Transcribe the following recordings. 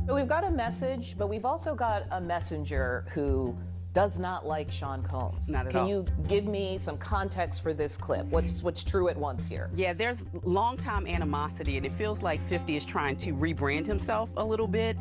So we've got a message, but we've also got a messenger who does not like Sean Combs. Not at all. Can you give me some context for this clip? What's true at once here? Yeah, there's long-time animosity, and it feels like 50 is trying to rebrand himself a little bit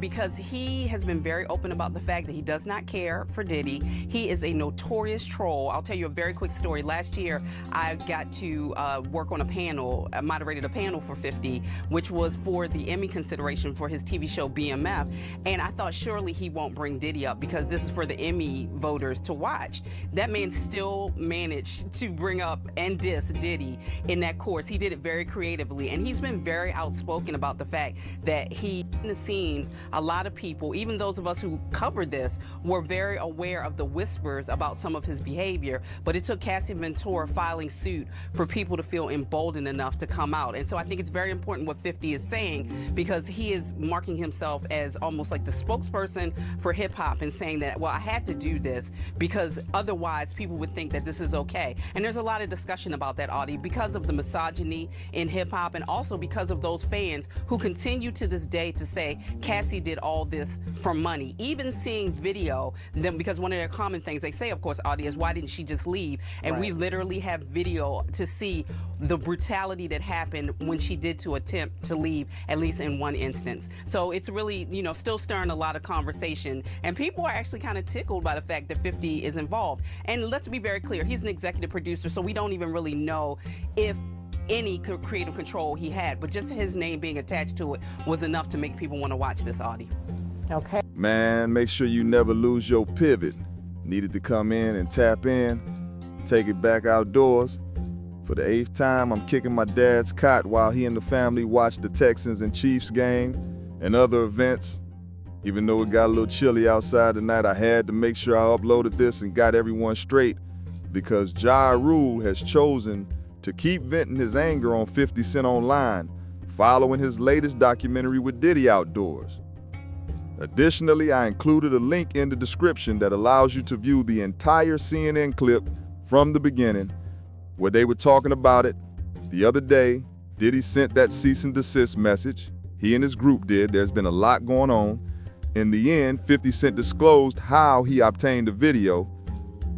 because he has been very open about the fact that he does not care for Diddy. He is a notorious troll. I'll tell you a very quick story. Last year, I got to work on a panel, I moderated a panel for 50, which was for the Emmy consideration for his TV show BMF, and I thought surely he won't bring Diddy up because this is for the Emmy voters to watch. That man still managed to bring up and diss Diddy in that course. He did it very creatively, and he's been very outspoken about the fact that in the scenes, a lot of people, even those of us who covered this, were very aware of the whispers about some of his behavior, but it took Cassie Ventura filing suit for people to feel emboldened enough to come out. And so I think it's very important what 50 is saying, because he is marking himself as almost like the spokesperson for hip-hop and saying that, well, I had to do this because otherwise people would think that this is okay. And there's a lot of discussion about that, Audie, because of the misogyny in hip-hop and also because of those fans who continue to this day to say Cassie did all this for money. Even seeing video, because one of their common things they say, of course, Audie, is why didn't she just leave? And we literally have video to see the brutality that happened when she did to attempt to leave, at least in one instance. So it's really, you know, still stirring a lot of conversation, and people are actually kind of tickled by the fact that 50 is involved. And let's be very clear, he's an executive producer, so we don't even really know if any creative control he had, but just his name being attached to it was enough to make people want to watch this, Audie. Okay. Man, make sure you never lose your pivot. Needed to come in and tap in, take it back outdoors. For the 8th time, I'm kicking my dad's cot while he and the family watch the Texans and Chiefs game and other events. Even though it got a little chilly outside tonight, I had to make sure I uploaded this and got everyone straight, because Ja Rule has chosen to keep venting his anger on 50 Cent online following his latest documentary with Diddy outdoors. Additionally, I included a link in the description that allows you to view the entire CNN clip from the beginning, where they were talking about it. The other day, Diddy sent that cease and desist message. He and his group did. There's been a lot going on. In the end, 50 Cent disclosed how he obtained the video.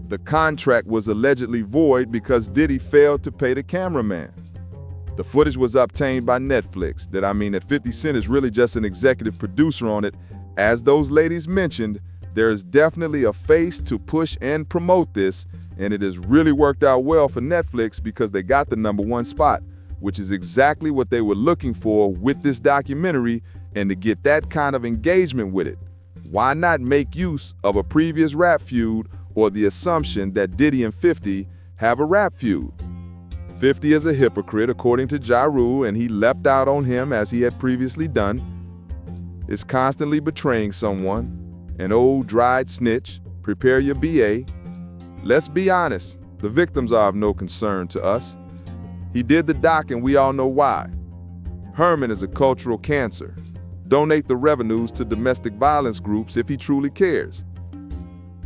The contract was allegedly void because Diddy failed to pay the cameraman. The footage was obtained by Netflix. That 50 Cent is really just an executive producer on it. As those ladies mentioned, there is definitely a face to push and promote this, and it has really worked out well for Netflix because they got the #1 spot, which is exactly what they were looking for with this documentary, and to get that kind of engagement with it. Why not make use of a previous rap feud or the assumption that Diddy and 50 have a rap feud? 50 is a hypocrite, according to Ja Rule, and he leapt out on him as he had previously done. Is constantly betraying someone, an old dried snitch. Prepare your BA. Let's be honest, the victims are of no concern to us. He did the doc and we all know why. Herman is a cultural cancer. Donate the revenues to domestic violence groups if he truly cares.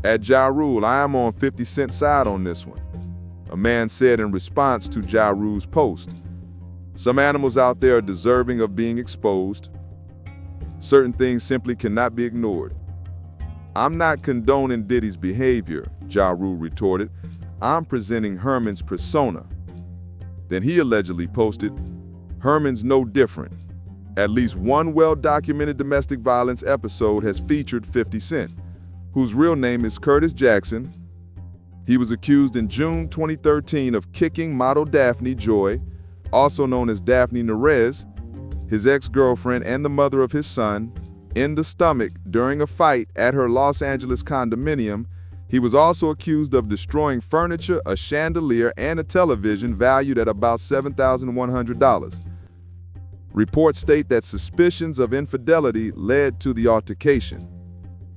At Ja Rule, I am on 50 Cent's side on this one. A man said in response to Ja Rule's post, "Some animals out there are deserving of being exposed. Certain things simply cannot be ignored." I'm not condoning Diddy's behavior, Ja Rule retorted. I'm presenting Herman's persona. Then he allegedly posted, "Herman's no different. At least one well-documented domestic violence episode has featured 50 Cent, whose real name is Curtis Jackson. He was accused in June 2013 of kicking model Daphne Joy, also known as Daphne Nerez, his ex-girlfriend and the mother of his son, in the stomach during a fight at her Los Angeles condominium. He was also accused of destroying furniture, a chandelier, and a television valued at about $7,100. Reports state that suspicions of infidelity led to the altercation.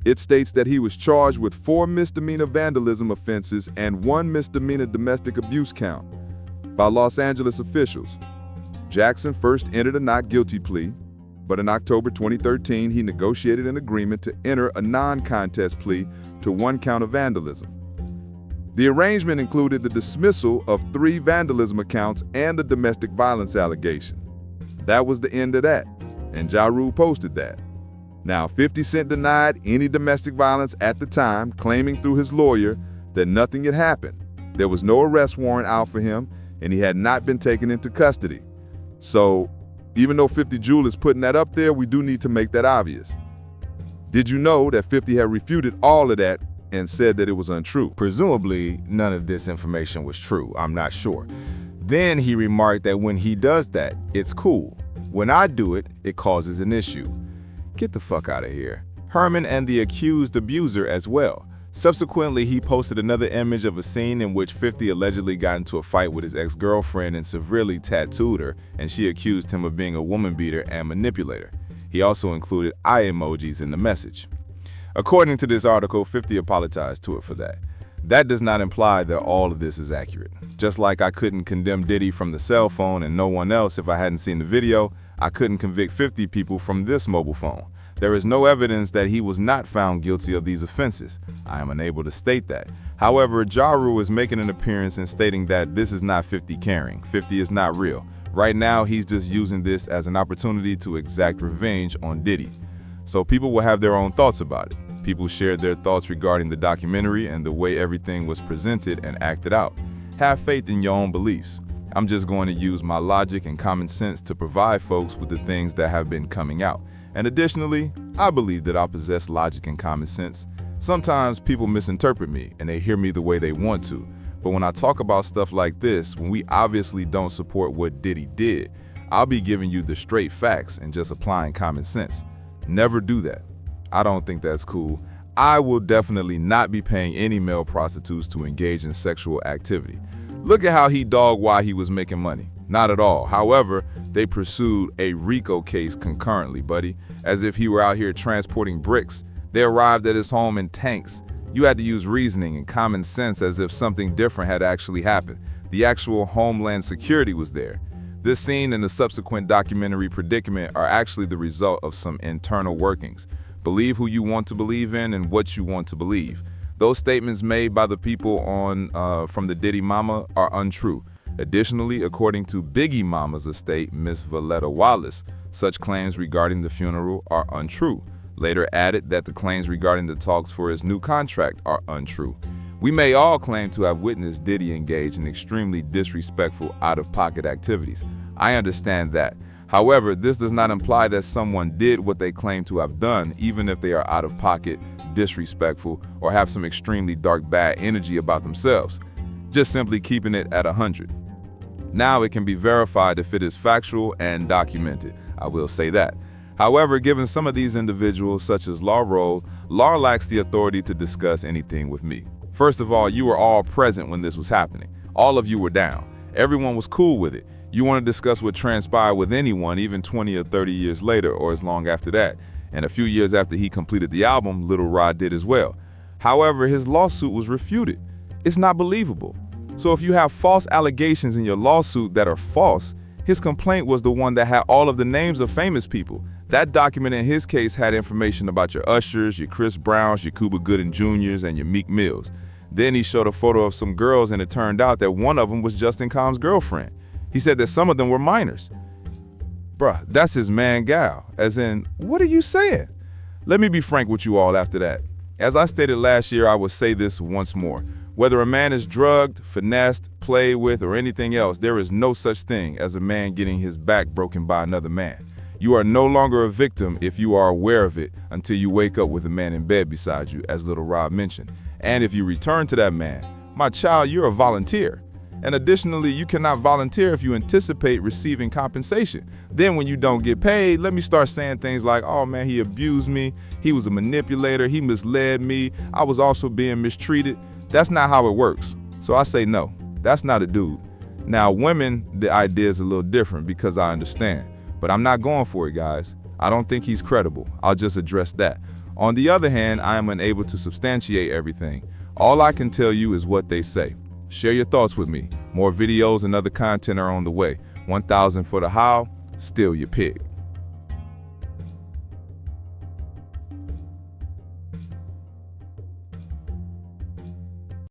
It states that he was charged with 4 misdemeanor vandalism offenses and 1 misdemeanor domestic abuse count by Los Angeles officials. Jackson first entered a not guilty plea, but in October 2013, he negotiated an agreement to enter a non-contest plea to 1 count of vandalism. The arrangement included the dismissal of 3 vandalism accounts and the domestic violence allegation. That was the end of that, and Ja Rule posted that. Now, 50 Cent denied any domestic violence at the time, claiming through his lawyer that nothing had happened. There was no arrest warrant out for him, and he had not been taken into custody. So, even though 50 Jewel is putting that up there, we do need to make that obvious. Did you know that 50 had refuted all of that and said that it was untrue? Presumably, none of this information was true. I'm not sure. Then he remarked that when he does that, it's cool. When I do it, it causes an issue. Get the fuck out of here. Herman and the accused abuser as well. Subsequently, he posted another image of a scene in which 50 allegedly got into a fight with his ex-girlfriend and severely tattooed her, and she accused him of being a woman beater and manipulator. He also included eye emojis in the message. According to this article, 50 apologized to it for that. That does not imply that all of this is accurate. Just like I couldn't condemn Diddy from the cell phone and no one else if I hadn't seen the video, I couldn't convict 50 people from this mobile phone. There is no evidence that he was not found guilty of these offenses. I am unable to state that. However, Ja Rule is making an appearance and stating that this is not 50 caring. 50 is not real. Right now, he's just using this as an opportunity to exact revenge on Diddy. So people will have their own thoughts about it. People shared their thoughts regarding the documentary and the way everything was presented and acted out. Have faith in your own beliefs. I'm just going to use my logic and common sense to provide folks with the things that have been coming out. And additionally, I believe that I possess logic and common sense. Sometimes people misinterpret me and they hear me the way they want to. But when I talk about stuff like this, when we obviously don't support what Diddy did, I'll be giving you the straight facts and just applying common sense. Never do that. I don't think that's cool. I will definitely not be paying any male prostitutes to engage in sexual activity. Look at how he dogged why he was making money. Not at all. However, they pursued a RICO case concurrently, buddy, as if he were out here transporting bricks. They arrived at his home in tanks. You had to use reasoning and common sense as if something different had actually happened. The actual Homeland Security was there. This scene and the subsequent documentary predicament are actually the result of some internal workings. Believe who you want to believe in and what you want to believe. Those statements made by the people from the Diddy Mama are untrue. Additionally, according to Biggie Mama's estate, Miss Valletta Wallace, such claims regarding the funeral are untrue. Later added that the claims regarding the talks for his new contract are untrue. We may all claim to have witnessed Diddy engage in extremely disrespectful, out-of-pocket activities. I understand that. However, this does not imply that someone did what they claim to have done, even if they are out of pocket, disrespectful, or have some extremely dark bad energy about themselves. Just simply keeping it at 100. Now it can be verified if it is factual and documented. I will say that. However, given some of these individuals, such as Law lacks the authority to discuss anything with me. First of all, you were all present when this was happening. All of you were down. Everyone was cool with it. You want to discuss what transpired with anyone, even 20 or 30 years later, or as long after that. And a few years after he completed the album, Lil Rod did as well. However, his lawsuit was refuted. It's not believable. So if you have false allegations in your lawsuit that are false, his complaint was the one that had all of the names of famous people. That document in his case had information about your Ushers, your Chris Browns, your Cuba Gooding Jr.'s, and your Meek Mills. Then he showed a photo of some girls, and it turned out that one of them was Justin Combs' girlfriend. He said that some of them were minors. Bruh, that's his man gal. As in, what are you saying? Let me be frank with you all after that. As I stated last year, I will say this once more. Whether a man is drugged, finessed, played with, or anything else, there is no such thing as a man getting his back broken by another man. You are no longer a victim if you are aware of it until you wake up with a man in bed beside you, as Little Rob mentioned. And if you return to that man, my child, you're a volunteer. And additionally, you cannot volunteer if you anticipate receiving compensation. Then when you don't get paid, let me start saying things like, oh man, he abused me, he was a manipulator, he misled me, I was also being mistreated. That's not how it works. So I say no, that's not a dude. Now women, the idea is a little different because I understand. But I'm not going for it, guys. I don't think he's credible. I'll just address that. On the other hand, I am unable to substantiate everything. All I can tell you is what they say. Share your thoughts with me. More videos and other content are on the way. 1,000 for the how, still your pig.